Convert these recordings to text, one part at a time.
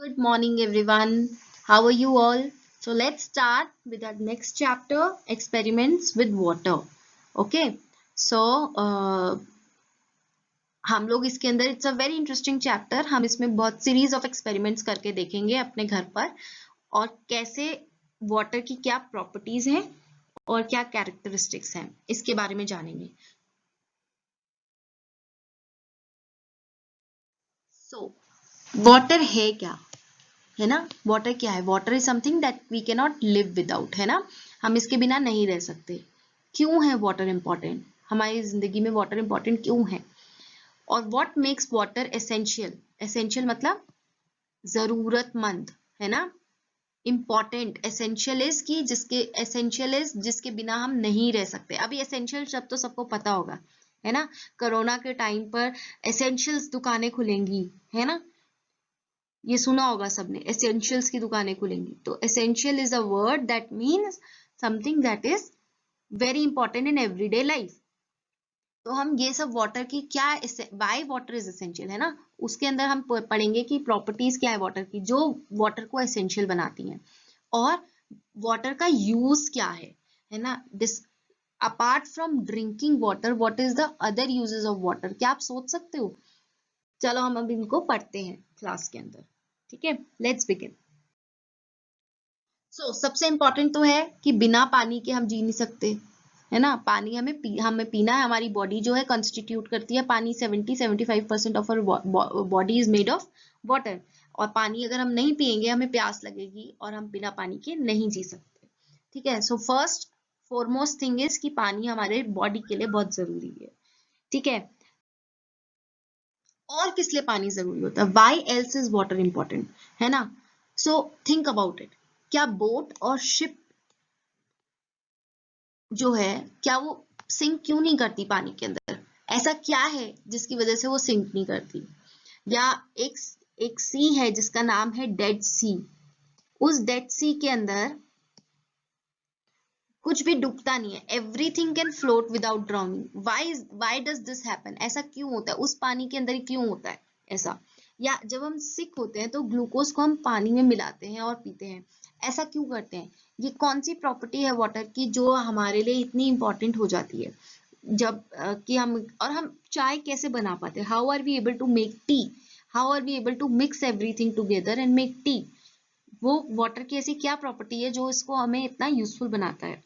Good morning, everyone. How are you all? So let's start with our next chapter, experiments with water. Okay. So हम लोग इसके अंदर it's a very interesting chapter. हम इसमें बहुत series of experiments करके देखेंगे अपने घर पर और कैसे वाटर की क्या प्रॉपर्टीज हैं और क्या कैरेक्टरिस्टिक्स हैं इसके बारे में जानेंगे. सो वाटर है क्या, है ना. वाटर क्या है? Water is something that we can not live without, है ना. हम इसके बिना नहीं रह सकते. क्यों है वाटर इंपॉर्टेंट? हमारी जिंदगी में वाटर इंपॉर्टेंट क्यों है? और what makes water essential? Essential मतलब जरूरतमंद, है ना. इंपॉर्टेंट, एसेंशियल इज की जिसके एसेंशियल इज जिसके बिना हम नहीं रह सकते. अभी एसेंशियल शब्द तो सबको पता होगा, है ना. कोरोना के टाइम पर एसेंशियल्स दुकानें खुलेंगी, है ना. ये सुना होगा सबने, एसेंशियल्स की दुकानें खुलेंगी. तो essential is a word that means something that is very important in everyday life. तो हम ये सब वाटर की क्या, वाई वाटर इज एसेंशियल, है ना, उसके अंदर हम पढ़ेंगे कि प्रॉपर्टीज क्या है वाटर की जो वाटर को एसेंशियल बनाती हैं और वाटर का यूज क्या है ना. This apart from drinking water what is the other uses of water? क्या आप सोच सकते हो? चलो हम अब इनको पढ़ते हैं क्लास के अंदर. ठीक है, लेट्स बिगिन. सबसे इंपॉर्टेंट तो है कि बिना पानी के हम जी नहीं सकते, है ना. पानी हमें पीना है. हमारी बॉडी जो है कंस्टिट्यूट करती है पानी. 70-75% of our body is made of water. और पानी अगर हम नहीं पिएंगे हमें प्यास लगेगी और हम बिना पानी के नहीं जी सकते. ठीक है. So first foremost thing is कि पानी हमारे बॉडी के लिए बहुत जरूरी है. ठीक है. और किस लिए पानी जरूरी होता है? Why else is water important, है ना. So think about it. क्या बोट और शिप जो है क्या वो सिंक क्यों नहीं करती पानी के अंदर? ऐसा क्या है जिसकी वजह से वो सिंक नहीं करती? या एक सी है जिसका नाम है डेड सी. उस डेड सी के अंदर कुछ भी डूबता नहीं है. Everything can float without drowning. Why does this happen? ऐसा क्यों होता है? उस पानी के अंदर ही क्यों होता है ऐसा? या जब हम सिक होते हैं तो ग्लूकोज को हम पानी में मिलाते हैं और पीते हैं. ऐसा क्यों करते हैं? ये कौन सी प्रॉपर्टी है वाटर की जो हमारे लिए इतनी इंपॉर्टेंट हो जाती है जब कि हम चाय कैसे बना पाते हैं? How are we able to make tea? How are we able to mix everything together and make tea? वो वाटर की ऐसी क्या प्रॉपर्टी है जो इसको हमें इतना यूजफुल बनाता है?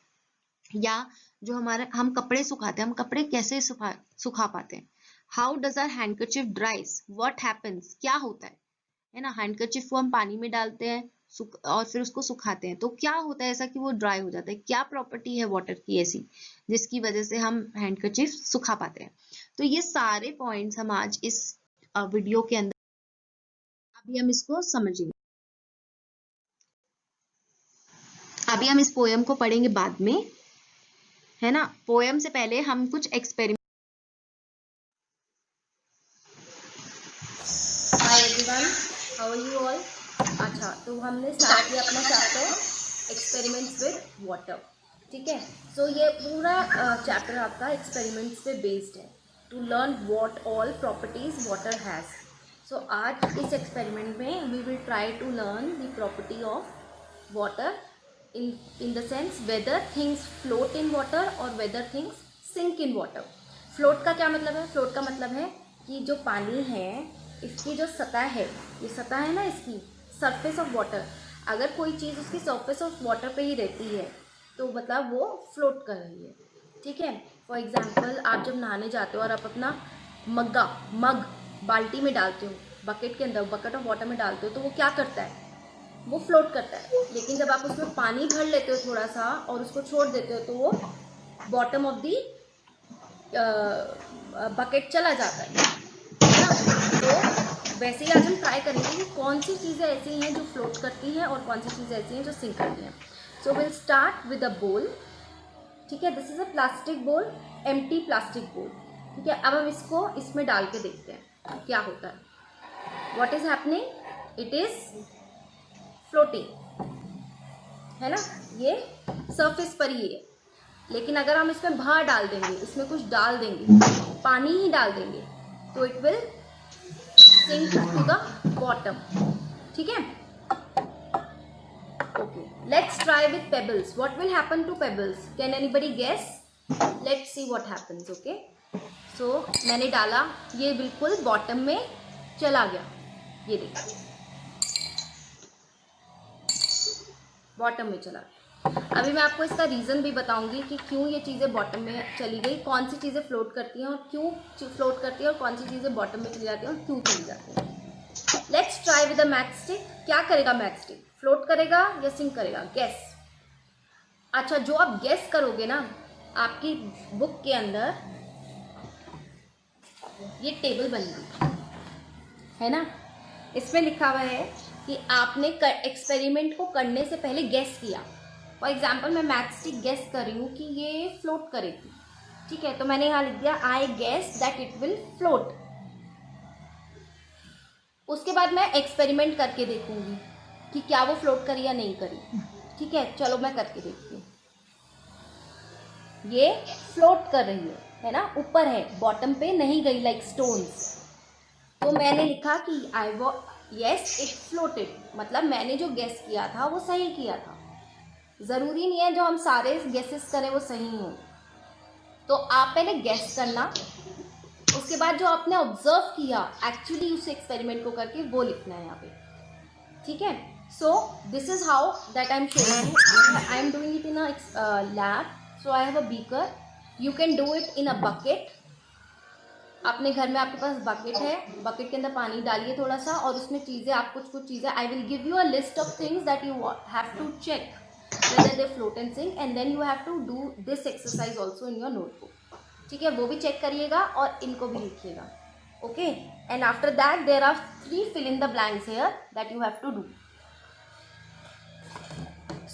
या जो हमारे हम कपड़े सुखाते हैं, हम कपड़े कैसे सुखा पाते हैं? How does our handkerchief dries? What happens? क्या होता है ना. हैंडकरचिफ को हम पानी में डालते हैं और फिर उसको सुखाते हैं तो क्या होता है ऐसा कि वो ड्राई हो जाता है? क्या प्रॉपर्टी है वाटर की ऐसी जिसकी वजह से हम हैंडकरचिफ सुखा पाते हैं? तो ये सारे पॉइंट्स हम आज इस वीडियो के अंदर अभी हम इसको समझेंगे. अभी हम इस पोयम को पढ़ेंगे बाद में, है ना. पोयम से पहले हम कुछ experiment. Hi everyone, how are you all. अच्छा, तो हमने स्टार्ट किया अपना चैप्टर एक्सपेरिमेंट्स विद वाटर. ठीक है. सो ये पूरा चैप्टर आपका एक्सपेरिमेंट्स पे बेस्ड है to learn what all properties water has. So आज इस एक्सपेरिमेंट में we will try to learn the property of water in the sense whether things float in water or whether things sink in water. Float का क्या मतलब है? Float का मतलब है कि जो पानी है इसकी जो सतह है, ये सतह है ना इसकी, सरफेस ऑफ वाटर, अगर कोई चीज़ उसकी सरफेस ऑफ वाटर पे ही रहती है तो मतलब वो फ्लोट कर रही है. ठीक है. फॉर एग्जाम्पल आप जब नहाने जाते हो और आप अपना मग बाल्टी में डालते हो, बकेट के अंदर, बकेट ऑफ वाटर में डालते हो तो वो क्या करता है? वो फ्लोट करता है. लेकिन जब आप उसमें पानी भर लेते हो थोड़ा सा और उसको छोड़ देते हो तो वो बॉटम ऑफ दी बकेट चला जाता है ना. तो वैसे ही आज हम ट्राई करेंगे कि कौन सी चीज़ें ऐसी हैं जो फ्लोट करती हैं और कौन सी चीज़ें ऐसी हैं जो सिंक करती हैं. So will start with a बोल. ठीक है. दिस इज़ अ प्लास्टिक बोल, एम्प्टी प्लास्टिक बोल. ठीक है. अब हम इसको इसमें डाल के देखते हैं क्या होता है. What is happening? It is floating, है ना. ये सरफेस पर ही है. लेकिन अगर हम इसमें बाहर डाल देंगे, इसमें कुछ डाल देंगे, पानी ही डाल देंगे तो it will sink to the bottom. ठीक है? Okay, let's try with pebbles. What will happen to pebbles? Can anybody guess? Let's see what happens. Okay, so मैंने डाला, ये बिल्कुल बॉटम में चला गया. ये देखिए, बॉटम में चला गया. अभी मैं आपको इसका रीज़न भी बताऊंगी कि क्यों ये चीज़ें बॉटम में चली गई, कौन सी चीज़ें फ्लोट करती हैं और क्यों फ्लोट करती हैं, और कौन सी चीज़ें बॉटम में चली जाती हैं और क्यों चली जाती हैं. Let's try with the match stick. क्या करेगा मैच स्टिक? फ्लोट करेगा या सिंक करेगा? गेस. अच्छा, जो आप गेस करोगे ना, आपकी बुक के अंदर ये टेबल बनी हुई है ना, इसमें लिखा हुआ है कि आपने एक्सपेरिमेंट को करने से पहले गेस किया. फॉर एग्जाम्पल, मैं मैच स्टिक गेस कर रही हूँ कि ये फ्लोट करेगी. ठीक है, तो मैंने यहाँ लिख दिया I guess that it will float. उसके बाद मैं एक्सपेरिमेंट करके देखूंगी कि क्या वो फ्लोट करी या नहीं करी. ठीक है, चलो मैं करके देखती हूँ. ये फ्लोट कर रही है ना, ऊपर है, बॉटम पे नहीं गई लाइक स्टोन्स. तो मैंने लिखा कि आई वो येस इट फ्लोटेड, मतलब मैंने जो गेस किया था वो सही किया था. ज़रूरी नहीं है जो हम सारे गेसेस करें वो सही हो. तो आप पहले गेस करना, उसके बाद जो आपने ऑब्जर्व किया एक्चुअली उस एक्सपेरिमेंट को करके वो लिखना है यहाँ पे. ठीक है, so this is how that I am showing you. I am doing it in a lab. So I have a beaker. You can do it in a bucket. अपने घर में आपके पास बकेट है, बकेट के अंदर पानी डालिए थोड़ा सा, और उसमें चीज़ें, आप कुछ चीज़ें, I will give you a list of things that you have to check whether they float and sink, and then you have to do this exercise also in your notebook. ठीक है, वो भी चेक करिएगा और इनको भी लिखिएगा. Okay, and after that there are 3 fill in the blanks here that you have to do.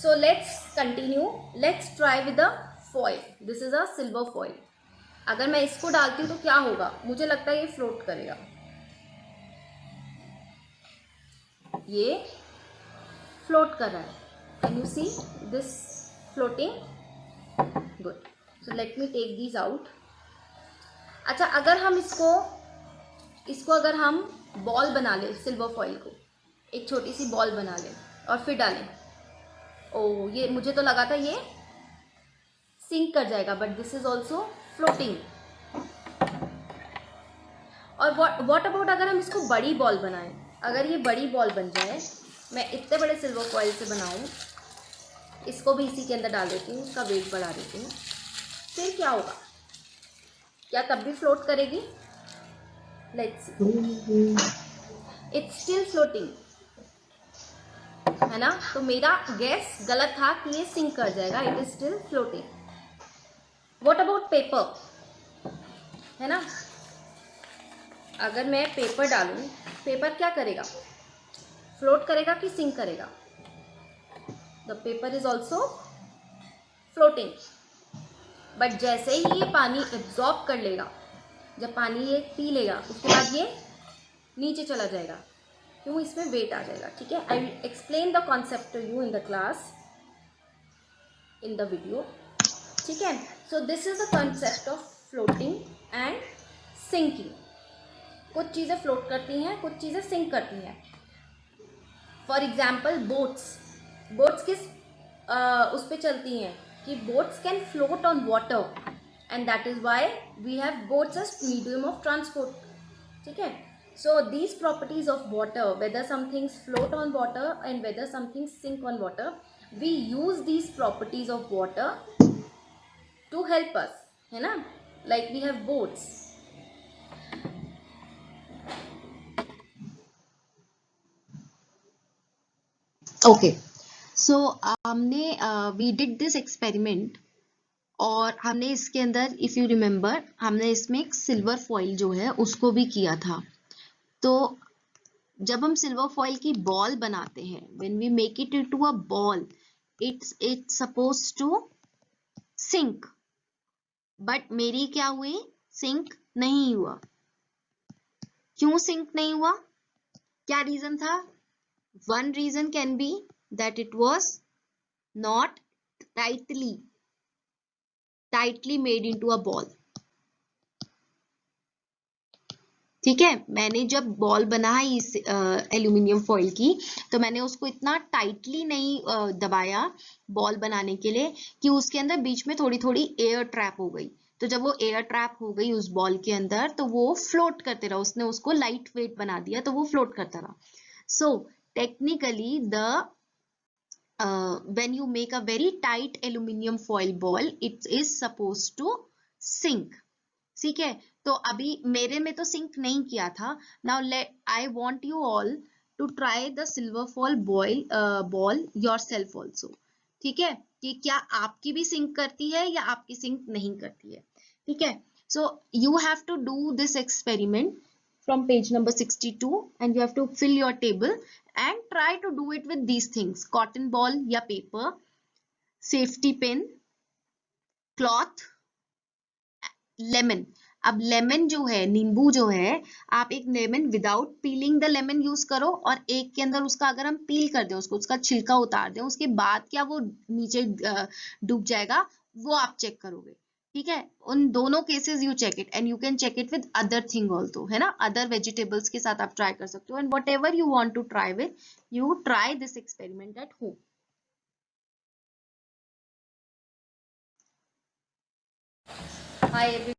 So let's continue. Let's try with the foil. This is a silver foil. अगर मैं इसको डालती हूँ तो क्या होगा? मुझे लगता है ये फ्लोट करेगा. ये फ्लोट कर रहा है. Can you see this floating? Good. So let me take these out. अच्छा, अगर हम इसको अगर हम बॉल बना लें, सिल्वर फॉइल को एक छोटी सी बॉल बना लें और फिर डालें. ओ, ये मुझे तो लगा था ये सिंक कर जाएगा, but this is also floating. और व्हाट अबाउट अगर हम इसको बड़ी बॉल बनाएं? अगर ये बड़ी बॉल बन जाए, मैं इतने बड़े सिल्वर फॉइल से बनाऊं, इसको भी इसी के अंदर डाल देती हूँ, इसका वेट बढ़ा देती हूँ, फिर क्या होगा? क्या तब भी फ्लोट करेगी? Let's see. It's still floating, है ना. तो मेरा गेस गलत था कि ये सिंक कर जाएगा. It is still floating. What about paper? है ना, अगर मैं पेपर डालूं, पेपर क्या करेगा? फ्लोट करेगा कि सिंक करेगा? The paper is also floating. But जैसे ही ये पानी एब्जॉर्ब कर लेगा, जब पानी ये पी लेगा, उसके बाद ये नीचे चला जाएगा. क्यों? इसमें वेट आ जाएगा. ठीक है, I will explain the concept to you in the class, in the video. ठीक है, so this is the concept of floating and sinking. कुछ चीज़ें फ्लोट करती हैं, कुछ चीज़ें सिंक करती हैं. फॉर एग्जाम्पल, बोट्स किस उस पर चलती हैं कि boats can float on water, and that is why we have boats as medium of transport. ठीक है, so these properties of water, whether some things float on water and whether some things sink on water, we use these properties of water to help us, है ना. Like we have boats. Okay, so हमने we did this experiment, और हमने इसके अंदर, if you remember, हमने इसमें एक सिल्वर फॉइल जो है उसको भी किया था. तो जब हम सिल्वर फॉइल की बॉल बनाते हैं, when we make it into a ball, it's suppose to sink. But मेरी क्या हुई? सिंक नहीं हुआ. क्यों सिंक नहीं हुआ? क्या रीजन था? One reason can be that it was not tightly made into a ball. ठीक है, मैंने जब बॉल बनाई इस एल्यूमिनियम फॉइल की, तो मैंने उसको इतना टाइटली नहीं दबाया बॉल बनाने के लिए कि उसके अंदर बीच में थोड़ी थोड़ी एयर ट्रैप हो गई। तो जब वो एयर ट्रैप हो गई उस बॉल के अंदर, तो वो फ्लोट करते रहा, उसने उसको लाइट वेट बना दिया, तो वो फ्लोट करता रहा। So technically the when you make a very tight aluminum foil ball, it is supposed to sink. ठीक है, तो अभी मेरे में तो सिंक नहीं किया था। Now let I want you all to try the silver foil ball yourself also. ठीक है, कि क्या आपकी भी सिंक करती है या आपकी सिंक नहीं करती है। ठीक है, so you have to do this experiment from page number 62 and you have to fill your table and try to do it with these things: cotton ball या paper, safety pin, cloth, lemon. अब lemon जो है, नींबू जो है, आप एक lemon without piling the lemon use करो, और एक के अंदर उसका अगर हम पील कर दें, उसको उसका छिलका उतार दें, उसके बाद क्या वो नीचे डूब जाएगा, वो आप चेक करोगे। ठीक है, उन दोनों cases you check it and you can check it with other thing also, है ना, अदर वेजिटेबल्स के साथ आप ट्राई कर सकते हो। And whatever you want to try with, you try this experiment at home. Hi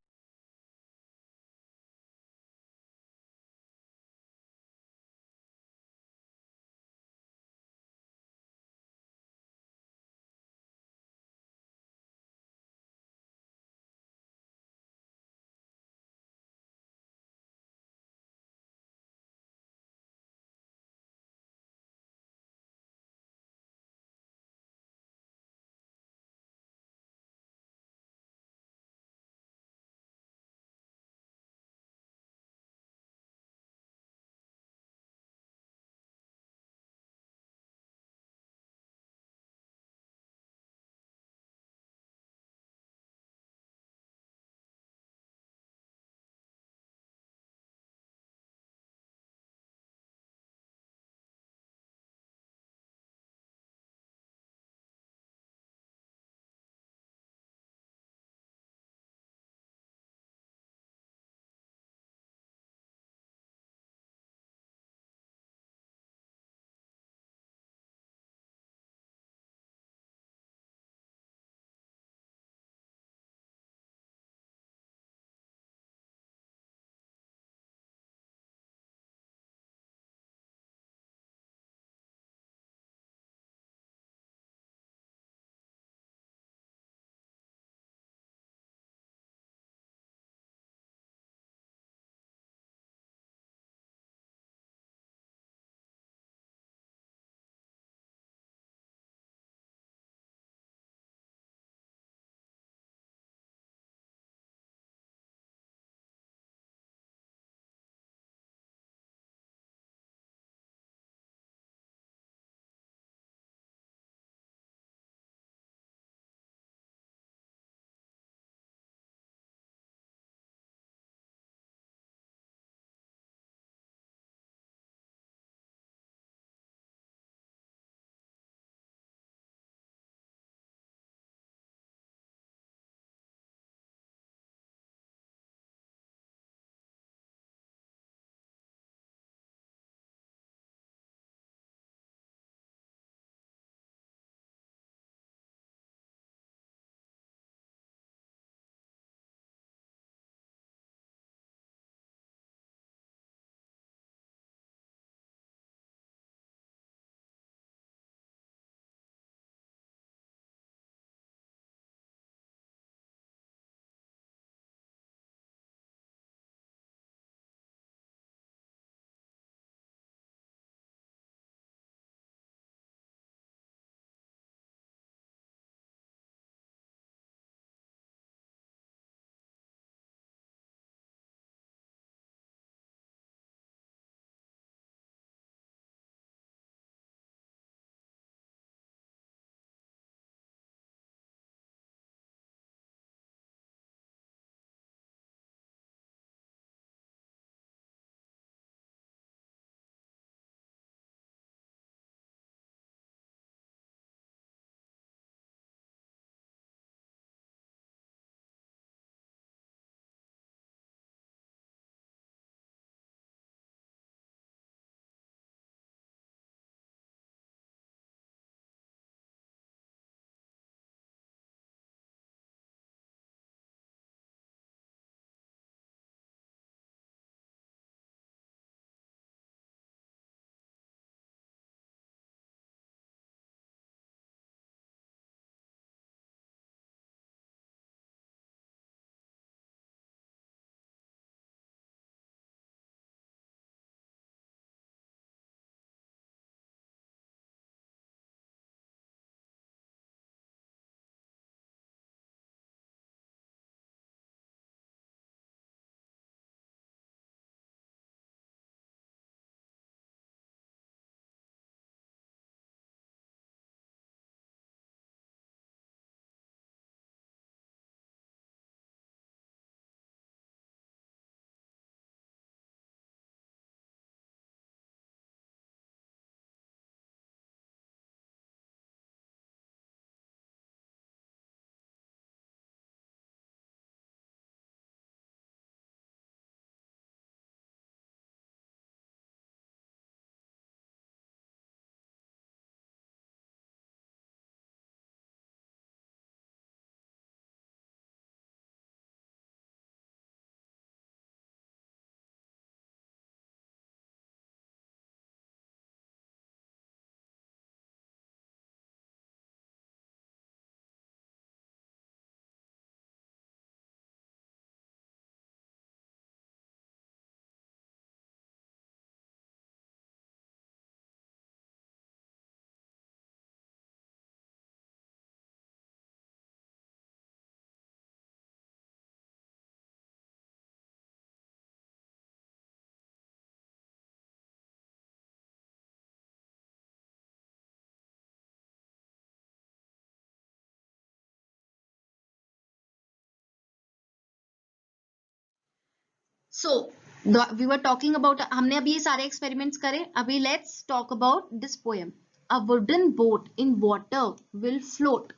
so we were talking about, हमने अभी ये सारे एक्सपेरिमेंट्स करे. अभी let's talk about this poem. A wooden boat in water will float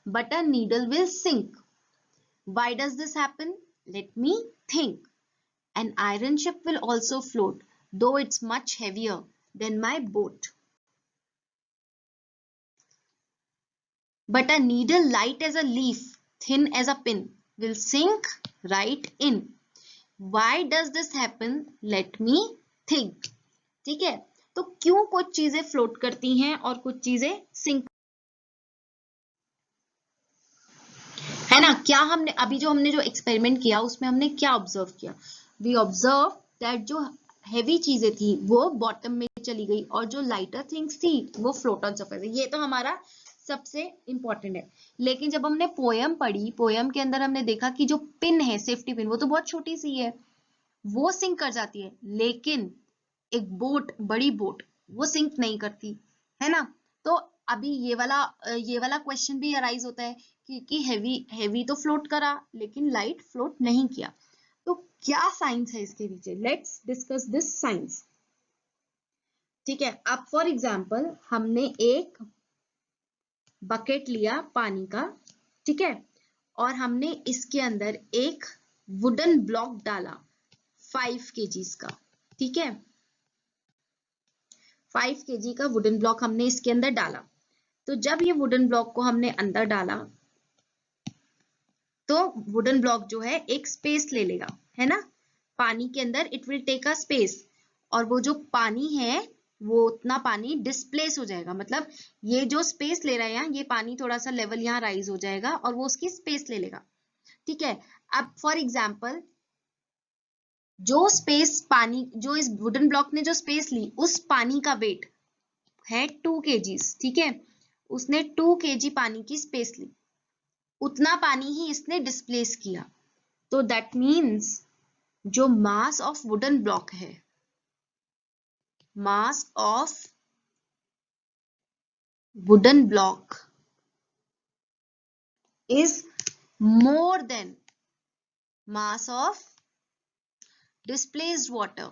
but a needle will sink. Why does this happen? Let me think. An iron ship will also float, though it's much heavier than my boat. But a needle light as a leaf, thin as a pin, will sink right in. Why does this happen? Let me think. ठीक है, तो क्यों कुछ चीजें float करती हैं और कुछ चीजें सिंक, है ना? क्या हमने अभी जो एक्सपेरिमेंट किया उसमें हमने क्या ऑब्जर्व किया? वी ऑब्जर्व दैट जो हैवी चीजें थी वो बॉटम में चली गई और जो लाइटर थिंग्स थी वो फ्लोट ऑन सरफेस. ये तो हमारा सबसे इंपॉर्टेंट है. लेकिन जब हमने पोयम पढ़ी, पोयम के अंदर हमने देखा कि जो पिन है, सेफ्टी पिन, वो तो बहुत छोटी सी है, वो सिंक कर जाती है. लेकिन एक बोट, बड़ी बोट, वो सिंक नहीं करती, है ना? तो अभी ये वाला क्वेश्चन भी अराइज होता है कि हैवी तो फ्लोट करा लेकिन लाइट फ्लोट नहीं किया. तो क्या साइंस है इसके पीछे? Let's discuss this science. ठीक है, अब फॉर एग्जांपल हमने एक बकेट लिया पानी का, ठीक है, और हमने इसके अंदर एक वुडन ब्लॉक डाला 5 kgs का. ठीक है, 5 kg का वुडन ब्लॉक हमने इसके अंदर डाला. तो जब ये वुडन ब्लॉक को हमने अंदर डाला तो वुडन ब्लॉक जो है एक स्पेस ले लेगा, है ना? पानी के अंदर it will take a space, और वो जो पानी है वो उतना पानी डिस्प्लेस हो जाएगा. मतलब ये जो स्पेस ले रहा है यहाँ, ये पानी थोड़ा सा लेवल यहाँ राइज हो जाएगा और वो उसकी स्पेस ले लेगा. ठीक है, अब फॉर एग्जाम्पल जो स्पेस पानी, जो इस वुडन ब्लॉक ने जो स्पेस ली, उस पानी का वेट है 2 kgs. ठीक है, उसने 2 kg पानी की स्पेस ली, उतना पानी ही इसने डिस्प्लेस किया. तो दैट मीन्स जो मास ऑफ वुडन ब्लॉक है, mass of wooden block is more then mass of displaced water.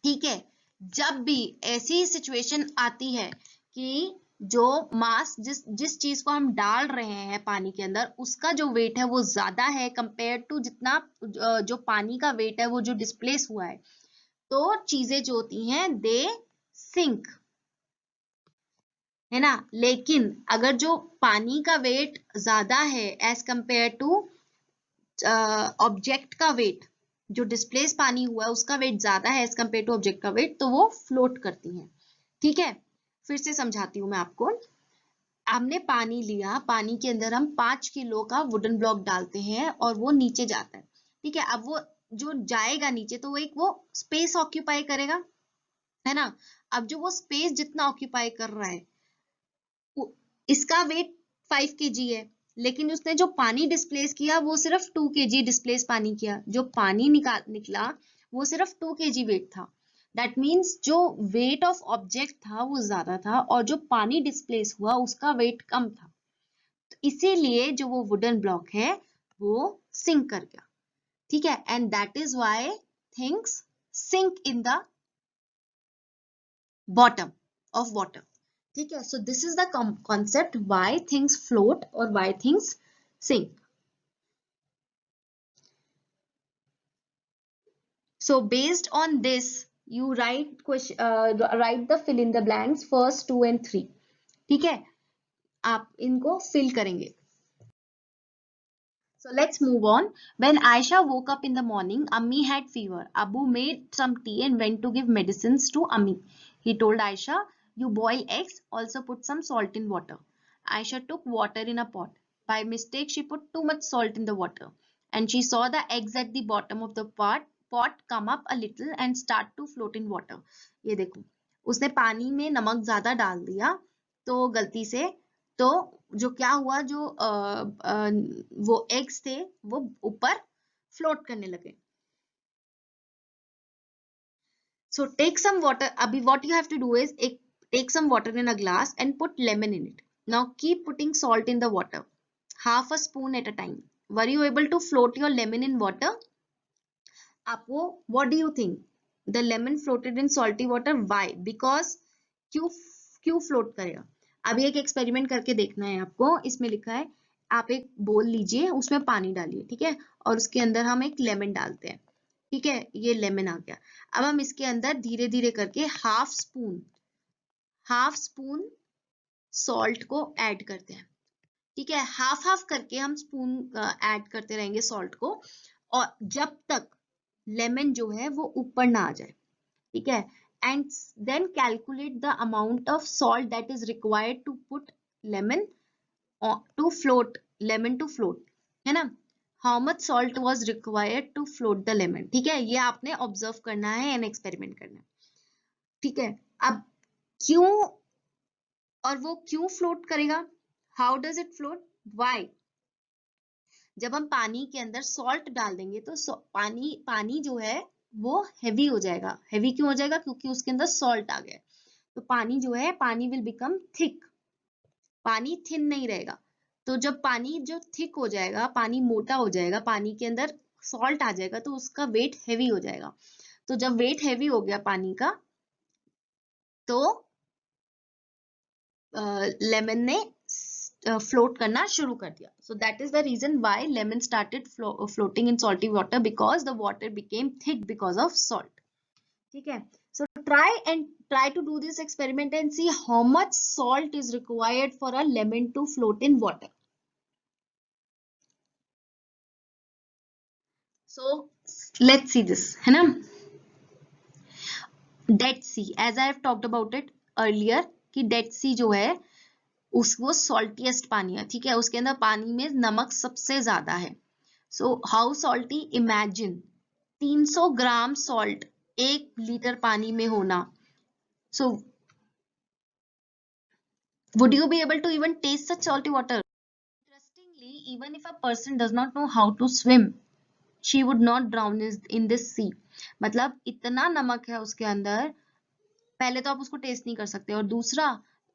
ठीक है, जब भी ऐसी सिचुएशन आती है कि जो मास, जिस चीज को हम डाल रहे हैं पानी के अंदर, उसका जो वेट है वो ज्यादा है कंपेयर टू जितना जो पानी का वेट है वो जो डिस्प्लेस हुआ है, तो चीजें जो होती हैं दे सिंक, है ना? लेकिन अगर जो पानी का वेट ज्यादा है एज कंपेयर टू ऑब्जेक्ट का वेट, जो डिस्प्लेस पानी हुआ है उसका वेट ज्यादा है एज कंपेयर टू ऑब्जेक्ट का वेट, तो वो फ्लोट करती हैं. ठीक है, फिर से समझाती हूँ मैं आपको. हमने पानी लिया, पानी के अंदर हम 5 किलो का वुडन ब्लॉक डालते हैं और वो नीचे जाता है. ठीक है, अब वो जो जाएगा नीचे तो वो स्पेस ऑक्यूपाई करेगा, है ना? अब जो वो स्पेस जितना ऑक्यूपाई कर रहा है, इसका वेट 5 kg है, लेकिन उसने जो पानी डिस्प्लेस किया वो सिर्फ 2 kg डिस्प्लेस पानी किया. जो पानी निकला वो सिर्फ 2 kg वेट था. दैट मीन्स जो वेट ऑफ ऑब्जेक्ट था वो ज्यादा था और जो पानी डिस्प्लेस हुआ उसका वेट कम था. तो इसीलिए जो वो वुडन ब्लॉक है वो सिंक कर गया. ठीक है, and that is why things sink in the bottom of water. ठीक है, so this is the concept why things float और why things sink. So based on this you write the fill in the blanks first 2 and 3. ठीक है, आप इनको fill करेंगे. So let's move on. When Aisha woke up in the morning, Ammi had fever. Abu made some tea and went to give medicines to Ammi. He told Aisha, "You boil eggs, also put some salt in water." Aisha took water in a pot. By mistake, she put too much salt in the water, and she saw the eggs at the bottom of the pot come up a little and start to float in water. ये देखो, उसने पानी में नमक ज्यादा डाल दिया तो गलती से, तो जो क्या हुआ, जो वो एग्स थे वो ऊपर फ्लोट करने लगे. So take some water. Abhi, what you have to do is take some water in a glass and put lemon in it. Now keep putting salt in the water, half a spoon at a time. Were you able to float your lemon in water? आपको what do you think the lemon floated in salty water, why? Because क्यों क्यों float करेगा? अभी एक experiment करके देखना है आपको। इसमें लिखा है आप एक बोल लीजिए, उसमें पानी डालिए, ठीक है, और उसके अंदर हम एक लेमन डालते हैं, ठीक है, ये लेमन आ गया। अब हम इसके अंदर धीरे धीरे करके हाफ स्पून सॉल्ट को ऐड करते हैं, ठीक है, हाफ हाफ करके हम स्पून ऐड करते रहेंगे सॉल्ट को, और जब तक लेमन जो है वो ऊपर ना आ जाए, ठीक है, and then calculate the amount of salt that is required to put lemon to float, lemon to float, है ना, how much salt was required to float the lemon, ठीक है, ये आपने ऑब्जर्व करना है एंड एक्सपेरिमेंट करना है, ठीक है। अब क्यों, और वो क्यों फ्लोट करेगा, how does it float, why? जब हम पानी के अंदर सॉल्ट डाल देंगे तो पानी जो है वो हेवी हो जाएगा। हेवी क्यों हो जाएगा? क्योंकि उसके अंदर सॉल्ट आ गया। तो पानी जो है, पानी विल बिकम थिक, पानी थिन नहीं रहेगा। तो जब पानी जो थिक हो जाएगा, पानी मोटा हो जाएगा, पानी के अंदर सॉल्ट आ जाएगा, तो उसका वेट हेवी हो जाएगा। तो जब वेट हेवी हो गया पानी का, तो लेमन ने फ्लोट करना शुरू कर दिया। So that is the reason why lemon started floating in salty water, because the water became thick because of salt, ठीक है। सो try to do this experiment and see how much salt is required for a lemon to float in water. So let's see this, है ना। Dead Sea, as I have talked about it earlier, कि Dead Sea जो है वो सॉल्टीएस्ट पानी है, ठीक है, उसके अंदर पानी में नमक सबसे ज्यादा है। So how salty, imagine 300 gram salt 1 litre पानी में होना। सो would you be able to even taste such salty water? Interestingly, even if a person does not know how to swim, she would not drown in this sea. मतलब इतना नमक है उसके अंदर, पहले तो आप उसको टेस्ट नहीं कर सकते, और दूसरा,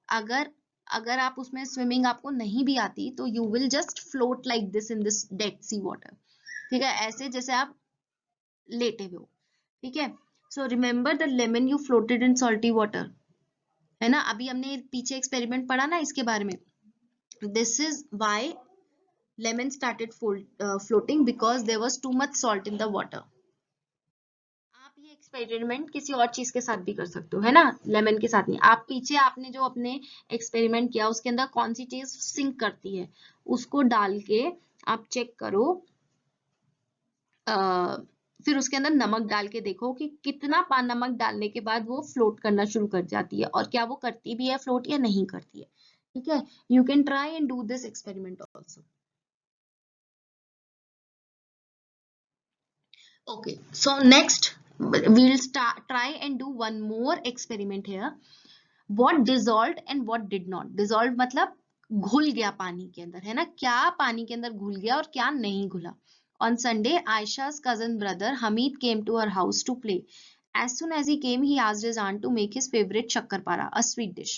अगर अगर आप उसमें स्विमिंग आपको नहीं भी आती, तो you will just float like this in this Dead Sea water, ठीक है, ऐसे जैसे आप लेटे हुए हो, ठीक है। So remember the lemon you floated in salty water, है ना। अभी हमने पीछे एक्सपेरिमेंट पढ़ा ना इसके बारे में। This is why lemon started floating, because there was too much salt in the water. आप ये एक्सपेरिमेंट किसी और चीज के साथ भी कर सकते हो, है ना, लेमन के साथ नहीं। आप पीछे आपने जो अपने एक्सपेरिमेंट किया, उसके अंदर कौन सी चीज सिंक करती है, उसको डाल के आप चेक करो, फिर उसके अंदर नमक डाल के देखो कि कितना नमक डालने के बाद वो फ्लोट करना शुरू कर जाती है, और क्या वो करती भी है फ्लोट या नहीं करती है, ठीक है। You can try and do this experiment also. Okay, so next we'll try and do one more experiment here. What dissolved and what did not. Dissolved मतलब घुल गया पानी के अंदर, है ना, क्या पानी के अंदर घुल गया और क्या नहीं घुला। On Sunday, Aisha's cousin brother Hamid came to her house to play. As soon as he came, he asked his aunt to make his favorite shakkarpara, a sweet dish.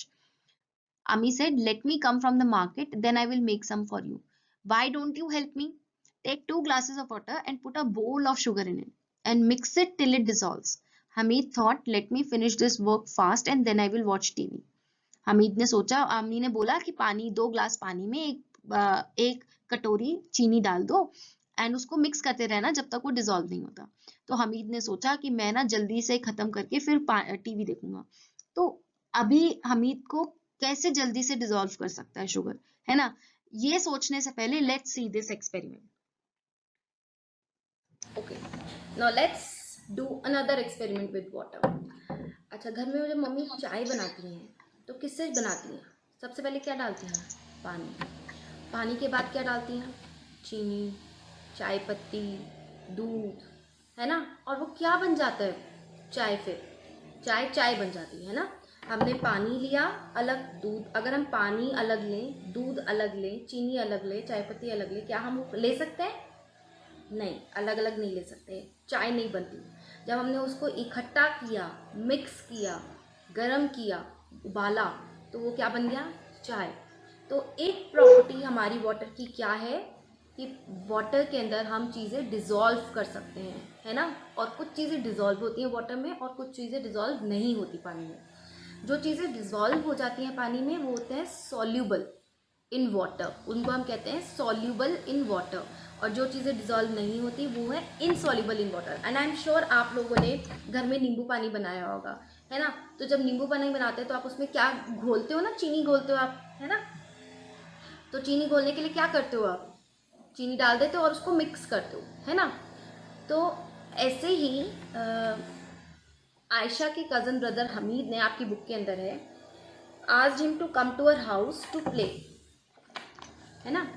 Ami said, "Let me come from the market, then I will make some for you." "Why don't you help me?" "Take 2 glasses of water and put a bowl of sugar in it and mix it till it dissolves." Hamid thought, "Let me finish this work fast and then I will watch TV." Hamid ने सोचा, अम्मी ने बोला कि 2 glass पानी में एक कटोरी चीनी डाल दो एंड उसको मिक्स करते रहना जब तक वो डिजोल्व नहीं होता। तो हमीद ने सोचा कि मैं ना जल्दी से खत्म करके फिर टीवी देखूंगा। तो अभी हमीद को कैसे जल्दी से डिजोल्व कर सकता है शुगर, है ना, ये सोचने से पहले let's see this experiment. Okay, now let's do another experiment with water. अच्छा, घर में जब मम्मी चाय बनाती हैं तो किससे बनाती हैं? सबसे पहले क्या डालती हैं? पानी। पानी के बाद क्या डालती हैं? चीनी, चाय पत्ती, दूध, है ना, और वो क्या बन जाता है? चाय। फिर चाय बन जाती है ना। हमने पानी लिया अलग, दूध, अगर हम पानी अलग लें, दूध अलग लें, चीनी अलग लें, चाय पत्ती अलग लें, क्या हम ले सकते हैं? नहीं, अलग अलग नहीं ले सकते, चाय नहीं बनती। जब हमने उसको इकट्ठा किया, मिक्स किया, गरम किया, उबाला, तो वो क्या बन गया? चाय। तो एक प्रॉपर्टी हमारी वाटर की क्या है? कि वाटर के अंदर हम चीज़ें डिज़ोल्व कर सकते हैं, है ना। और कुछ चीज़ें डिज़ोल्व होती हैं वाटर में और कुछ चीज़ें डिज़ोल्व नहीं होती पानी में। जो चीज़ें डिज़ोल्व हो जाती हैं पानी में वो होते हैं सॉल्यूबल इन वाटर, उनको हम कहते हैं सॉल्यूबल इन वाटर। और जो चीज़ें डिज़ोल्व नहीं होती वो है insoluble in water. And I am sure आप लोगों ने घर में नींबू पानी बनाया होगा, है ना। तो जब नींबू पानी बनाते हैं तो आप उसमें क्या घोलते हो ना, चीनी घोलते हो आप, है ना। तो चीनी घोलने के लिए क्या करते हो आप, चीनी डाल देते हो और उसको मिक्स करते हो, है ना। तो ऐसे ही आयशा के कज़न ब्रदर हमीद ने, आपकी बुक के अंदर है, asked him to come to her house to play, है ना।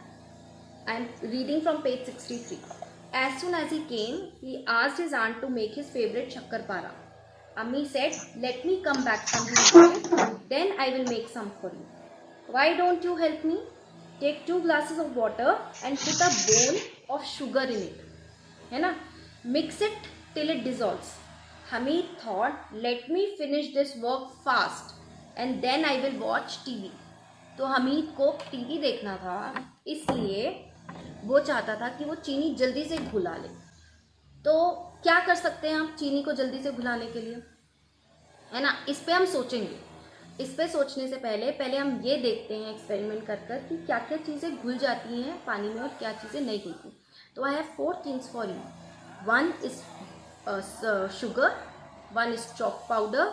I am reading from page 63. As soon as he came, he asked his aunt to make his favorite shakkarpara. Ammi said, "Let me come back from the market, then I will make some for you." "Why don't you help me? Take 2 glasses of water and put a bowl of sugar in it, है ना. Mix it till it dissolves." Hamid thought, "Let me finish this work fast and then I will watch TV." तो हमीद को TV देखना था, इसलिए वो चाहता था कि वो चीनी जल्दी से घुला ले। तो क्या कर सकते हैं हम चीनी को जल्दी से घुलाने के लिए, है ना। इस पे हम सोचेंगे। इस पे सोचने से पहले हम ये देखते हैं एक्सपेरिमेंट कर कर कि क्या क्या चीज़ें घुल जाती हैं पानी में और क्या चीज़ें नहीं घुलती। तो I have 4 things for you. 1 is sugar, 1 is chalk powder,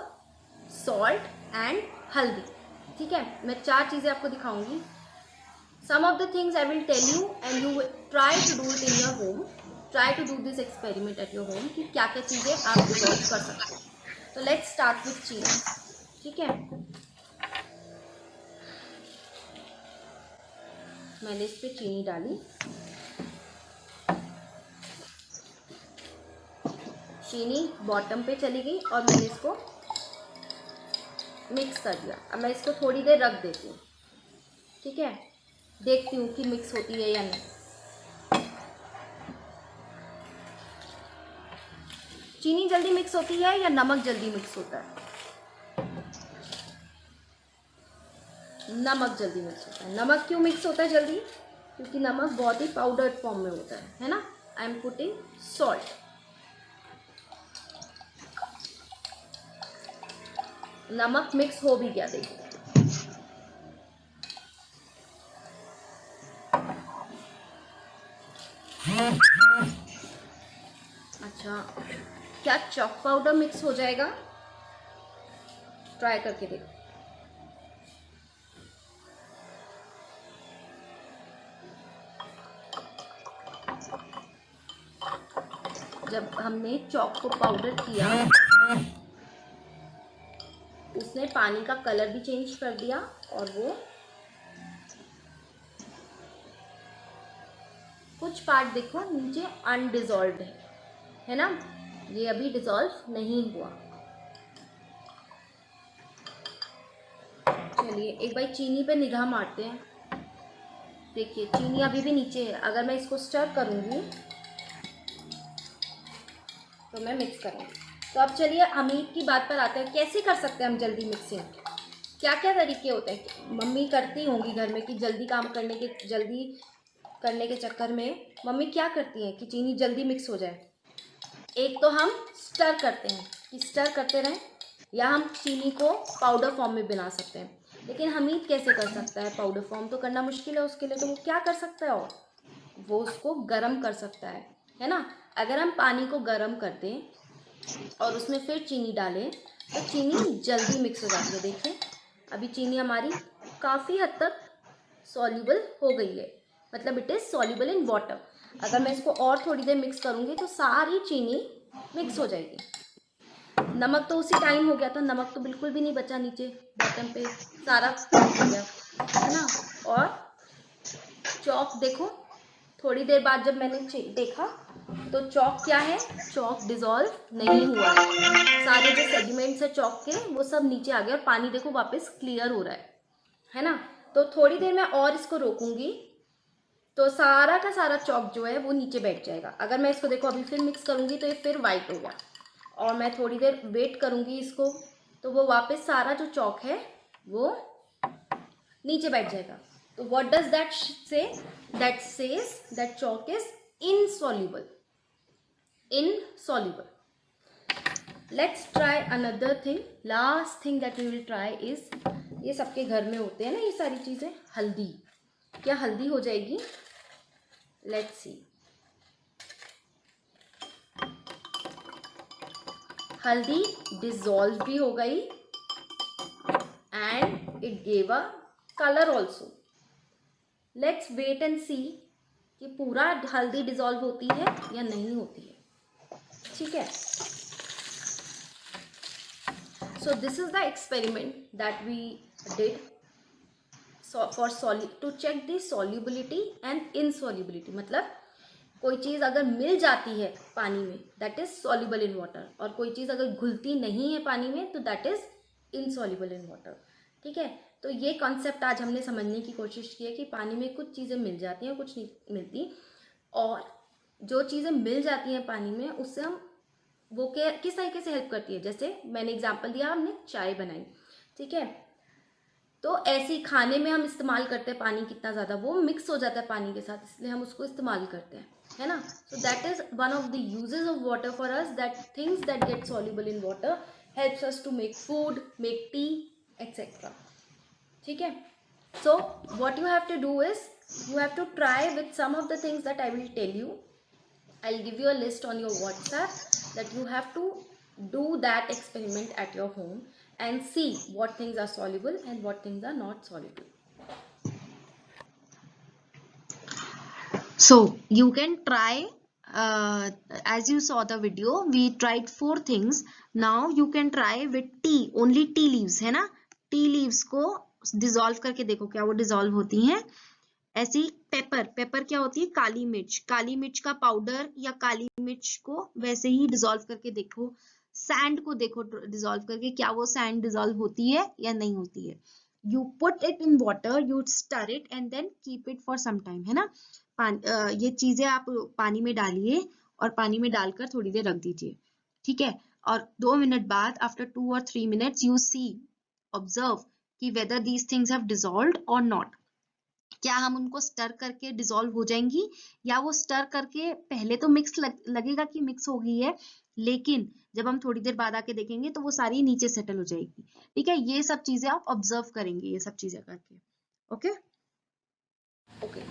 salt and haldi. ठीक है, मैं 4 चीज़ें आपको दिखाऊंगी। Some of the things I will tell you and you try to do it in your home, try to do this experiment at your home कि क्या क्या चीज़ें आप डिजॉल्व कर सकते हो। तो लेट्स स्टार्ट विथ चीनी। ठीक है, मैंने इस पे चीनी डाली, चीनी बॉटम पे चली गई और मैंने इसको मिक्स कर दिया। अब मैं इसको थोड़ी देर रख देती हूँ। ठीक है, देखती हूँ कि मिक्स होती है या नहीं। चीनी जल्दी मिक्स होती है या नमक जल्दी मिक्स होता है? नमक जल्दी मिक्स होता है। नमक क्यों मिक्स होता है जल्दी? क्योंकि नमक बहुत ही पाउडर्ड फॉर्म में होता है ना। I am putting salt. नमक मिक्स हो भी गया, देखिए। अच्छा, क्या चॉक पाउडर मिक्स हो जाएगा? ट्राई करके देखो। जब हमने चॉक को पाउडर किया, उसने पानी का कलर भी चेंज कर दिया और वो कुछ पार्ट देखो नीचे अनडिजॉल्व्ड है ना, ये अभी डिजॉल्व नहीं हुआ। चलिए एक बार चीनी पे निगाह मारते हैं। देखिए चीनी अभी भी नीचे है। अगर मैं इसको स्टर करूंगी तो मैं मिक्स करूंगी। तो अब चलिए अमीर की बात पर आते हैं, कैसे कर सकते हैं हम जल्दी मिक्सिंग, क्या क्या तरीके होते हैं। मम्मी करती होंगी घर में कि जल्दी काम करने के चक्कर में मम्मी क्या करती हैं कि चीनी जल्दी मिक्स हो जाए। एक तो हम स्टर करते हैं कि स्टर करते रहें, या हम चीनी को पाउडर फॉर्म में बना सकते हैं। लेकिन हमीद कैसे कर सकता है? पाउडर फॉर्म तो करना मुश्किल है उसके लिए, तो वो क्या कर सकता है? और वो उसको गर्म कर सकता है ना। अगर हम पानी को गर्म कर दें और उसमें फिर चीनी डालें तो चीनी जल्दी मिक्स हो जाती है। देखिए अभी चीनी हमारी काफ़ी हद तक सॉल्यूबल हो गई है, मतलब it is soluble in water. अगर मैं इसको और थोड़ी देर मिक्स करूँगी तो सारी चीनी मिक्स हो जाएगी। नमक तो उसी टाइम हो गया था, नमक तो बिल्कुल भी नहीं बचा नीचे बॉटम पे, सारा हो गया है ना। और चॉक देखो, थोड़ी देर बाद जब मैंने देखा तो चॉक क्या है, चॉक डिजॉल्व नहीं हुआ है। सारे जो सेगमेंट्स है चॉक के वो सब नीचे आ गए और पानी देखो वापस क्लियर हो रहा है ना। तो थोड़ी देर मैं और इसको रोकूंगी तो सारा का सारा चॉक जो है वो नीचे बैठ जाएगा। अगर मैं इसको देखो अभी फिर मिक्स करूंगी तो ये फिर वाइट हो गया, और मैं थोड़ी देर वेट करूंगी इसको तो वो वापस सारा जो चॉक है वो नीचे बैठ जाएगा। तो what does that say? That says that chalk is insoluble. Insoluble. Let's try another thing. Last thing that we will try is, ये सबके घर में होते हैं ना ये सारी चीजें. हल्दी. क्या हल्दी हो जाएगी? Let's see. हल्दी dissolve भी हो गई and it gave a color also. Let's wait and see कि पूरा हल्दी dissolve होती है या नहीं होती है. ठीक है. So this is the experiment that we did to check the solubility and insolubility. मतलब कोई चीज़ अगर मिल जाती है पानी में that is soluble in water, और कोई चीज़ अगर घुलती नहीं है पानी में तो that is insoluble in water. ठीक है. तो ये कॉन्सेप्ट आज हमने समझने की कोशिश की है कि पानी में कुछ चीज़ें मिल जाती हैं, कुछ नहीं मिलती, और जो चीज़ें मिल जाती हैं पानी में उससे हम वो किस तरीके से हेल्प करती है. जैसे मैंने एग्जांपल दिया, हमने चाय बनाई. ठीक है. तो ऐसी खाने में हम इस्तेमाल करते हैं पानी कितना ज़्यादा, वो मिक्स हो जाता है पानी के साथ, इसलिए हम उसको इस्तेमाल करते हैं, है ना. So that is one of the uses of water for us, that things that get soluble in water helps us to make food, make tea, etcetera. ठीक है. So what you have to do is you have to try with some of the things that I will tell you. I'll give you a list on your WhatsApp that you have to do that experiment at your home and see what things are soluble and what things are not soluble. So you can try, as you saw the video, we tried 4 things. Now you can try with tea, only tea leaves, है ना. Tea leaves को dissolve करके देखो क्या वो dissolve होती हैं. ऐसी पेपर क्या होती है? काली मिर्च का पाउडर या काली मिर्च को वैसे ही डिसॉल्व करके देखो. सैंड को देखो डिसॉल्व करके क्या वो सैंड डिसॉल्व होती है या नहीं होती है. You put it in water, you stir it and then keep it for some time, है ना. ये चीजें आप पानी में डालिए और पानी में डालकर थोड़ी देर रख दीजिए. ठीक है. और 2 मिनट बाद, after 2 or 3 minutes, you see, observe कि whether these things have dissolved or not. क्या हम उनको स्टर करके डिसॉल्व हो जाएंगी, या वो स्टर करके पहले तो मिक्स लगेगा कि मिक्स हो गई है, लेकिन जब हम थोड़ी देर बाद आके देखेंगे तो वो सारी नीचे सेटल हो जाएगी. ठीक है. ये सब चीजें आप ऑब्जर्व करेंगे ये सब चीजें करके. Okay. Okay.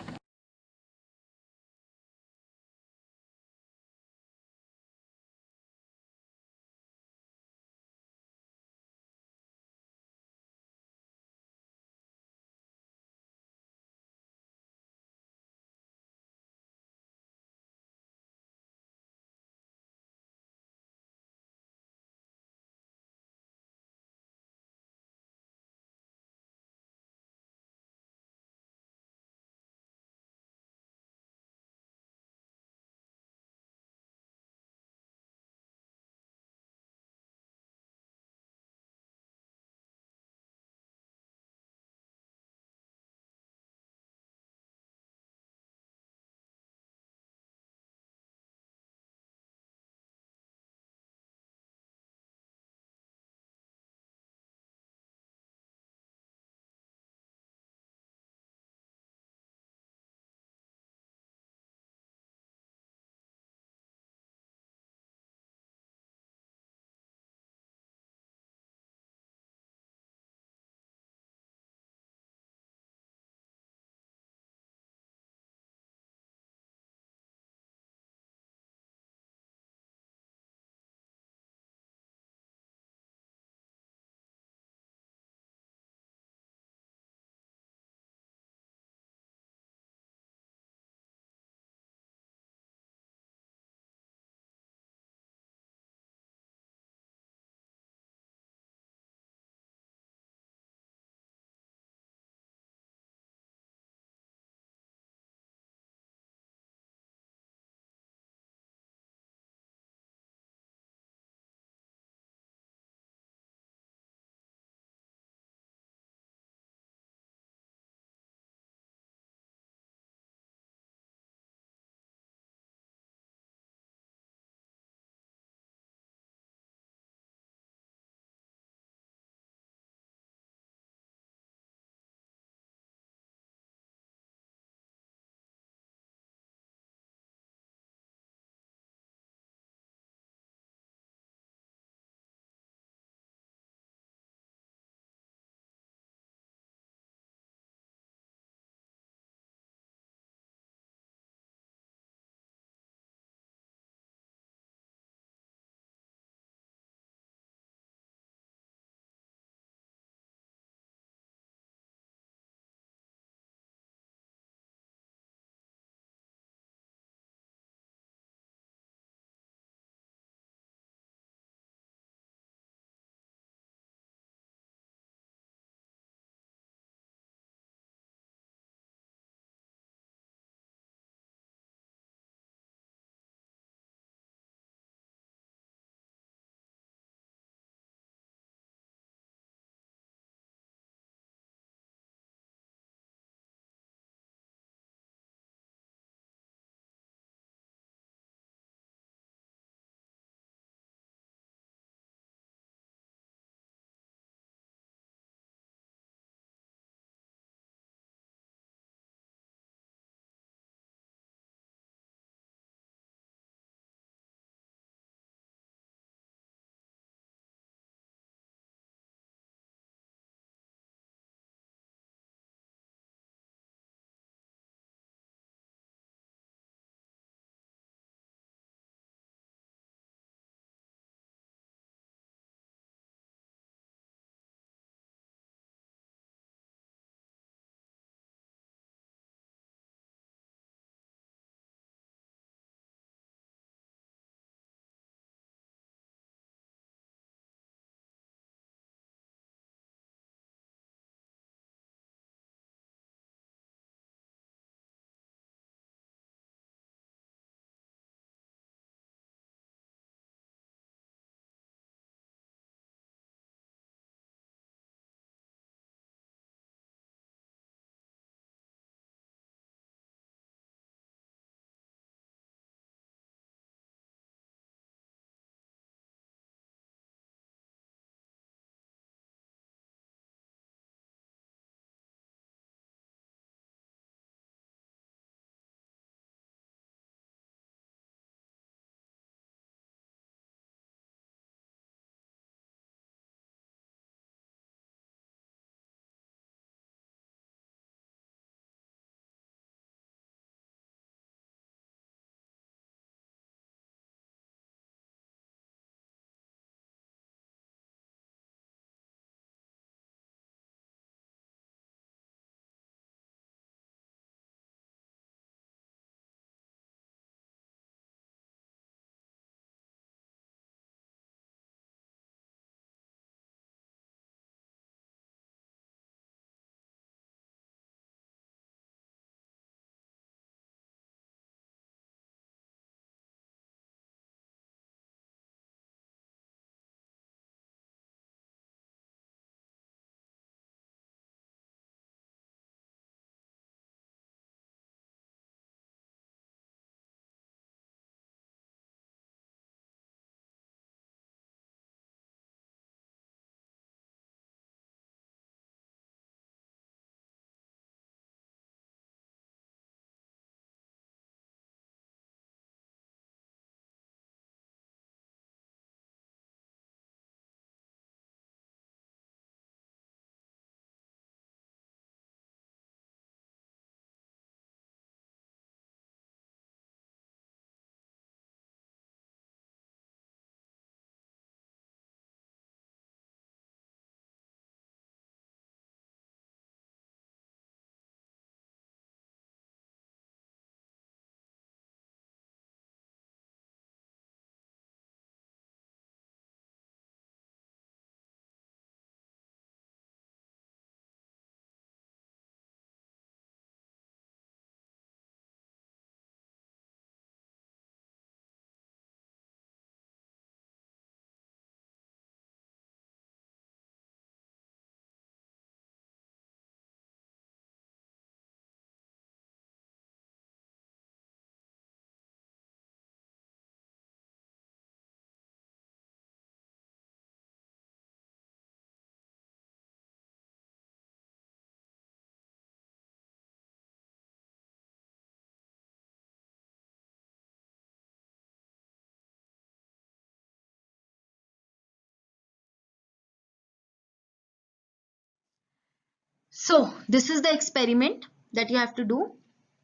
So this is the experiment that you have to do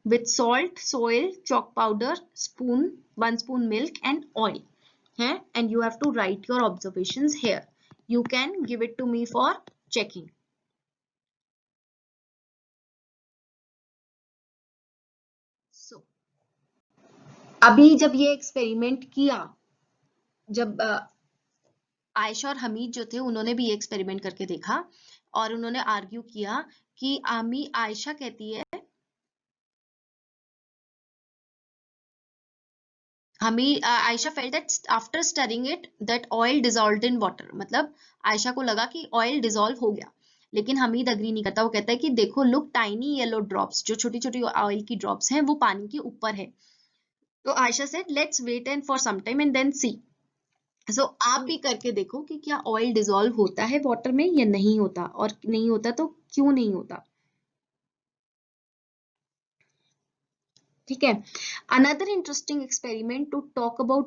with salt, soil, chalk powder, spoon, 1 spoon milk and oil. And you have to write your observations here. You can give it to me for checking. So अभी जब ये experiment किया, जब आयशा और हमीद जो थे उन्होंने भी ये एक्सपेरिमेंट करके देखा और उन्होंने आर्ग्यू किया कि आयशा कहती है, Ayesha felt that after stirring it that oil dissolved in water, मतलब आयशा को लगा कि ऑयल डिसॉल्व हो गया, लेकिन हमीद अग्री नहीं करता। वो कहता है कि देखो लुक टाइनी येलो ड्रॉप्स, जो छोटी छोटी ऑयल की ड्रॉप्स हैं वो पानी के ऊपर है। तो Ayesha said let's wait and for some time and then see. So आप भी करके देखो कि क्या ऑयल डिसॉल्व होता है वाटर में या नहीं होता, और नहीं होता तो क्यों नहीं होता। ठीक है। Another interesting experiment to talk about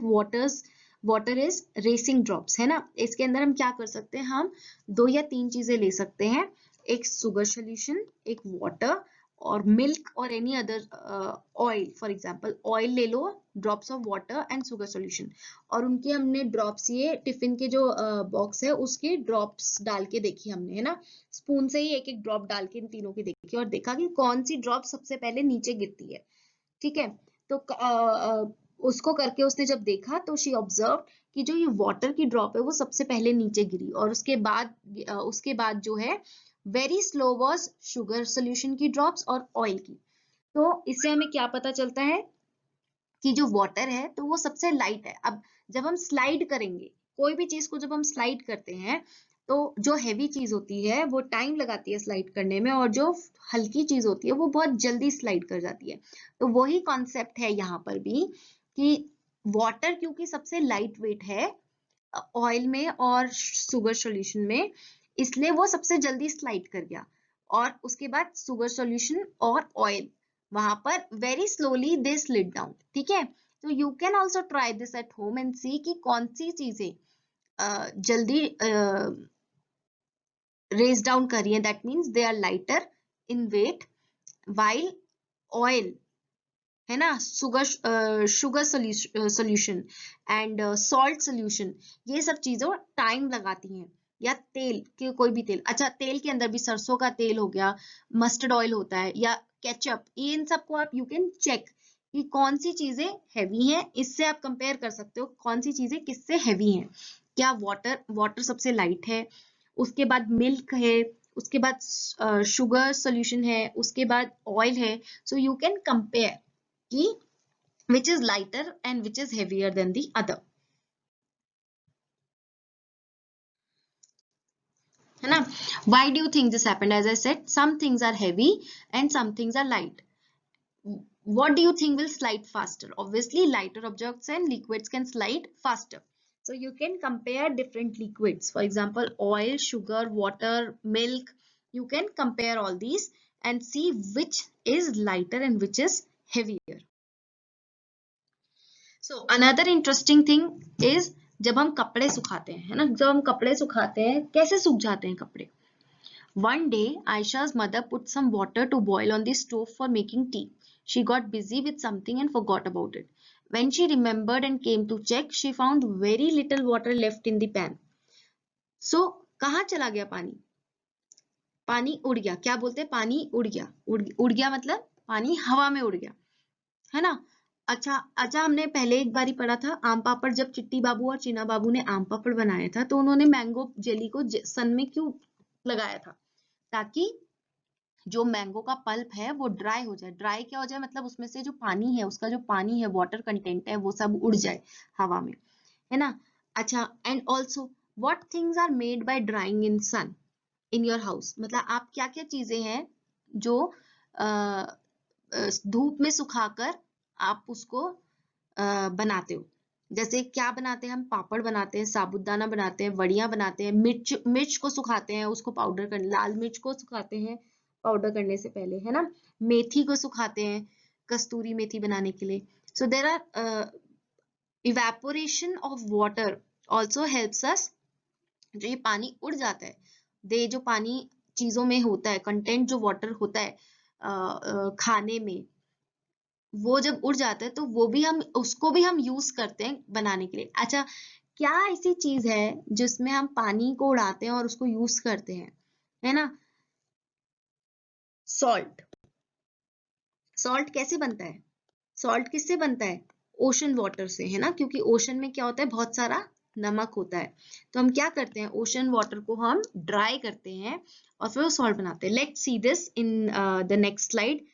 water is racing drops, है ना। इसके अंदर हम क्या कर सकते हैं, हम 2 या 3 चीजें ले सकते हैं, एक शुगर सोल्यूशन, एक वाटर और मिल्क और any other oil. For example oil ले लो, drops of water and sugar solution, और उनके हमने ड्रॉप्स, ये टिफिन के जो बॉक्स है उसके ड्रॉप्स डाल के देखी हमने, है ना। स्पून से ही एक एक ड्रॉप डाल के इन तीनों की देखी और देखा कि कौन सी ड्रॉप सबसे पहले नीचे गिरती है। ठीक है। तो उसको करके उसने जब देखा तो शी ऑब्जर्व कि जो ये वाटर की ड्रॉप है वो सबसे पहले नीचे गिरी, और उसके बाद जो है very slow was sugar solution की ड्रॉप्स और ऑयल की। तो इससे हमें क्या पता चलता है कि जो वाटर है तो वो सबसे लाइट है। अब जब हम स्लाइड करेंगे कोई भी चीज को, जब हम स्लाइड करते हैं तो जो हैवी चीज होती है वो टाइम लगाती है स्लाइड करने में, और जो हल्की चीज होती है वो बहुत जल्दी स्लाइड कर जाती है। तो वही कॉन्सेप्ट है यहाँ पर भी कि वाटर क्योंकि सबसे लाइट वेट है ऑयल में और शुगर सॉल्यूशन में, इसलिए वो सबसे जल्दी स्लाइड कर गया। और उसके बाद शुगर सॉल्यूशन और ऑयल वहां पर very slowly they slid down. ठीक है। तो you can also try this at home and see कि कौन सी चीजें जल्दी रेज डाउन कर रही है, that means they are lighter in weight, while oil, है ना, sugar solution and salt solution, ये सब चीजों टाइम लगाती हैं। या तेल के, कोई भी तेल, अच्छा तेल के अंदर भी सरसों का तेल हो गया, मस्टर्ड ऑयल होता है, या केचप, इन सबको आप यू कैन चेक कि कौन सी चीजें हैवी हैं। इससे आप कंपेयर कर सकते हो कौन सी चीजें किससे हैवी हैं। क्या वाटर सबसे लाइट है, उसके बाद मिल्क है, उसके बाद शुगर सोल्यूशन है, उसके बाद ऑयल है। सो यू कैन कंपेयर कि which is lighter and which is heavier than the other, है ना। Why do you think this happened? As I said, some things are heavy and some things are light. What do you think will slide faster? Obviously lighter objects and liquids can slide faster. So you can compare different liquids, for example oil, sugar, water, milk. You can compare all these and see which is lighter and which is heavier. So another interesting thing is जब हम कपड़े सुखाते हैं, है ना, जब हम कपड़े सुखाते हैं कैसे सूख जाते हैं कपड़े। One day Aisha's mother put some water to boil on the stove for making tea. She got busy with something and forgot about it. When she remembered and came to check, she found very little water left in the pan. So कहाँ चला गया पानी? पानी उड़ गया। क्या बोलते हैं, पानी उड़ गया। उड़ गया मतलब पानी हवा में उड़ गया, है ना। अच्छा हमने पहले एक बार ही पढ़ा था आम पापड़, जब चिट्टी बाबू और चीना बाबू ने आम पापड़ बनाया था तो उन्होंने मैंगो जेली को सन में क्यों लगाया था, ताकि जो मैंगो का पल्प है वो ड्राई हो जाए। ड्राई क्या हो जाए, मतलब उसमें से जो पानी है, उसका जो पानी है, वाटर कंटेंट है, वो सब उड़ जाए हवा में, है ना। अच्छा, and also what things are made by drying in sun in your house, मतलब आप क्या क्या चीजें हैं जो धूप में सुखाकर आप उसको बनाते हो। जैसे क्या बनाते हैं हम, पापड़ बनाते हैं, साबूदाना बनाते हैं, वड़ियां बनाते हैं, मिर्च को सुखाते हैं, उसको पाउडर कर, लाल मिर्च को सुखाते हैं पाउडर करने से पहले, है ना। मेथी को सुखाते हैं कस्तूरी मेथी बनाने के लिए। So there are evaporation of water also helps us. जो ये पानी उड़ जाता है, जो पानी चीजों में होता है, कंटेंट जो वाटर होता है खाने में, वो जब उड़ जाता है तो वो भी हम उसको भी हम यूज करते हैं बनाने के लिए। अच्छा, क्या ऐसी चीज है जिसमें हम पानी को उड़ाते हैं और उसको यूज करते हैं, है ना? सॉल्ट। सॉल्ट कैसे बनता है? सॉल्ट किससे बनता है? ओशन वाटर से, है ना? क्योंकि ओशन में क्या होता है, बहुत सारा नमक होता है। तो हम क्या करते हैं, ओशन वाटर को हम ड्राई करते हैं और फिर वो सॉल्ट बनाते हैं। Let's see this in the next slide.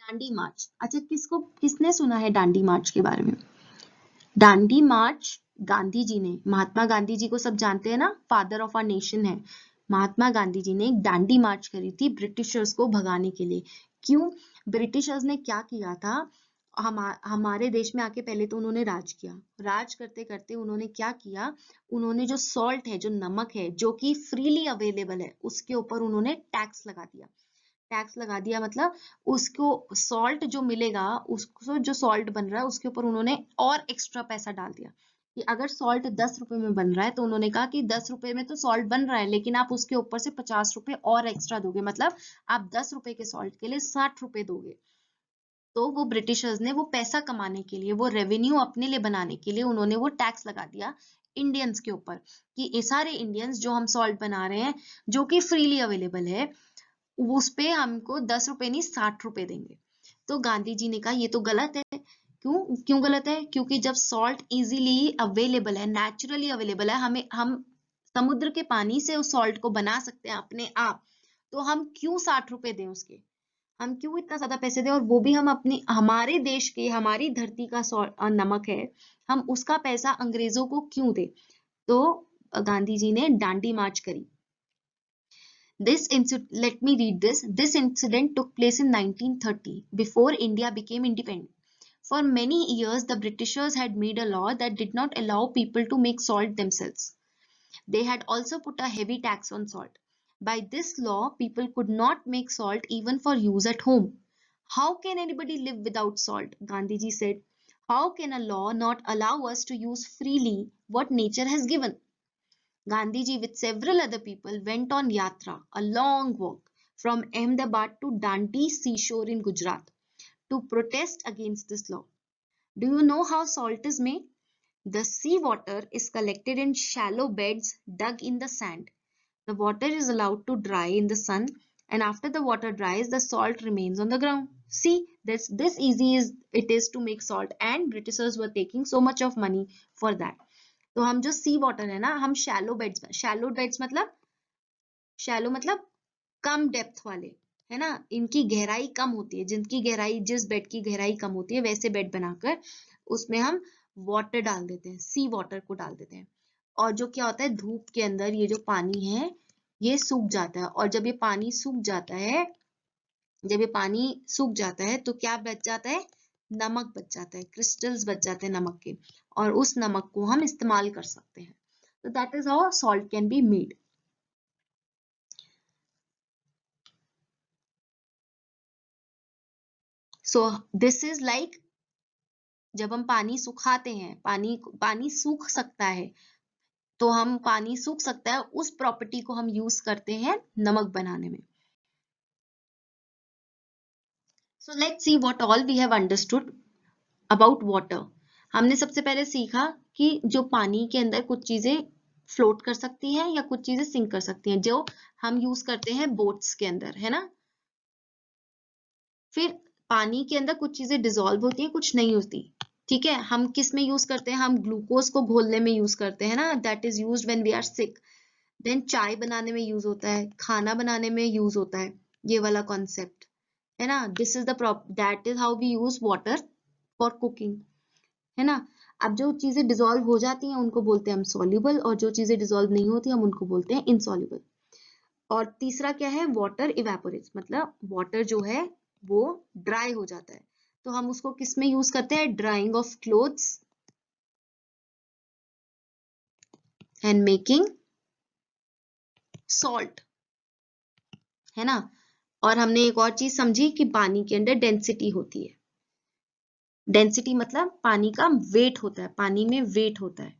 Dandi march. अच्छा, किसने सुना है डांडी मार्च के बारे में? डांडी मार्च गांधी जी ने, महात्मा गांधी जी को सब जानते हैं ना, फादर ऑफ आवर नेशन है। महात्मा गांधी जी ने एक डांडी मार्च करी थी ब्रिटिशर्स को भगाने के लिए। क्यों? ब्रिटिशर्स ने क्या किया था, हमारे देश में आके पहले तो उन्होंने राज किया। राज करते करते उन्होंने क्या किया, उन्होंने जो सॉल्ट है, जो नमक है, जो कि फ्रीली अवेलेबल है, उसके ऊपर उन्होंने टैक्स लगा दिया। टैक्स लगा दिया मतलब उसको सॉल्ट जो मिलेगा, उसको जो सॉल्ट बन रहा है उसके ऊपर उन्होंने और एक्स्ट्रा पैसा डाल दिया कि अगर सॉल्ट 10 रुपए में बन रहा है तो उन्होंने कहा कि 10 रुपए में तो सॉल्ट बन रहा है, लेकिन आप उसके ऊपर से 50 रुपए और एक्स्ट्रा दोगे, मतलब आप 10 रुपए के सॉल्ट के लिए 60 रुपए दोगे। तो वो ब्रिटिशर्स ने वो पैसा कमाने के लिए, वो रेवेन्यू अपने लिए बनाने के लिए उन्होंने वो टैक्स लगा दिया इंडियंस के ऊपर कि ये सारे इंडियंस जो हम सॉल्ट बना रहे हैं, जो कि फ्रीली अवेलेबल है, उस पे हमको 10 रुपए नहीं 60 रुपए देंगे। तो गांधी जी ने कहा ये तो गलत है। क्यों गलत है? क्योंकि जब सॉल्ट इजीली अवेलेबल है, नेचुरली अवेलेबल है, हम समुद्र के पानी से उस सॉल्ट को बना सकते हैं अपने आप, तो हम क्यों 60 रुपए दें उसके? हम क्यों इतना ज्यादा पैसे दें? और वो भी हम अपनी, हमारे देश के, हमारी धरती का नमक है, हम उसका पैसा अंग्रेजों को क्यों दे? तो गांधी जी ने डांडी मार्च करी। Let me read this. This incident took place in 1930, before India became independent. For many years, the Britishers had made a law that did not allow people to make salt themselves. They had also put a heavy tax on salt. By this law, people could not make salt even for use at home. How can anybody live without salt? Gandhiji said. How can a law not allow us to use freely what nature has given? Gandhiji, with several other people, went on yatra, a long walk, from Ahmedabad to Dandi seashore in Gujarat, to protest against this law. Do you know how salt is made? The sea water is collected in shallow beds dug in the sand. The water is allowed to dry in the sun, and after the water dries, the salt remains on the ground. See, this easy it is to make salt, and Britishers were taking so much of money for that. तो हम जो सी water है ना, हम shallow beds मतलब कम depth वाले, है ना, इनकी गहराई कम होती है, जिनकी गहराई, जिस बेड की गहराई कम होती है, वैसे बेड बनाकर उसमें हम वाटर डाल देते हैं, सी वाटर को डाल देते हैं। और जो क्या होता है, धूप के अंदर ये जो पानी है ये सूख जाता है, और जब ये पानी सूख जाता है तो क्या बच जाता है? नमक बच जाता है, क्रिस्टल्स बच जाते हैं नमक के, और उस नमक को हम इस्तेमाल कर सकते हैं। तो that is how salt can be made. So this is like, जब हम पानी सुखाते हैं, पानी सूख सकता है, तो हम पानी सूख सकता है उस प्रॉपर्टी को हम यूज करते हैं नमक बनाने में। So let's see what all we have understood about water. हमने सबसे पहले सीखा कि जो पानी के अंदर कुछ चीजें फ्लोट कर सकती हैं या कुछ चीजें सिंक कर सकती हैं, जो हम यूज करते हैं बोट्स के अंदर, है ना। फिर पानी के अंदर कुछ चीजें डिसॉल्व होती हैं, कुछ नहीं होती, ठीक है। हम किस में यूज करते हैं? हम ग्लूकोज को घोलने में यूज करते हैं ना, that is used when we are sick. Then चाय बनाने में यूज होता है, खाना बनाने में यूज होता है, ये वाला कॉन्सेप्ट, है ना। This is that is how we use water for cooking, है ना। अब जो चीजें डिसॉल्व हो जाती हैं उनको बोलते हैं हम सॉल्युबल, और जो चीजें डिसॉल्व नहीं होती हम उनको बोलते हैं इनसॉल्युबल। और तीसरा क्या है? वाटर इवेपोरेट्स, मतलब वाटर जो है वो ड्राई हो जाता है, तो हम उसको किस में यूज करते हैं? Drying of clothes and making salt, है ना। और हमने एक और चीज समझी कि पानी के अंदर डेंसिटी होती है। डेंसिटी मतलब पानी का वेट होता है, पानी में वेट होता है।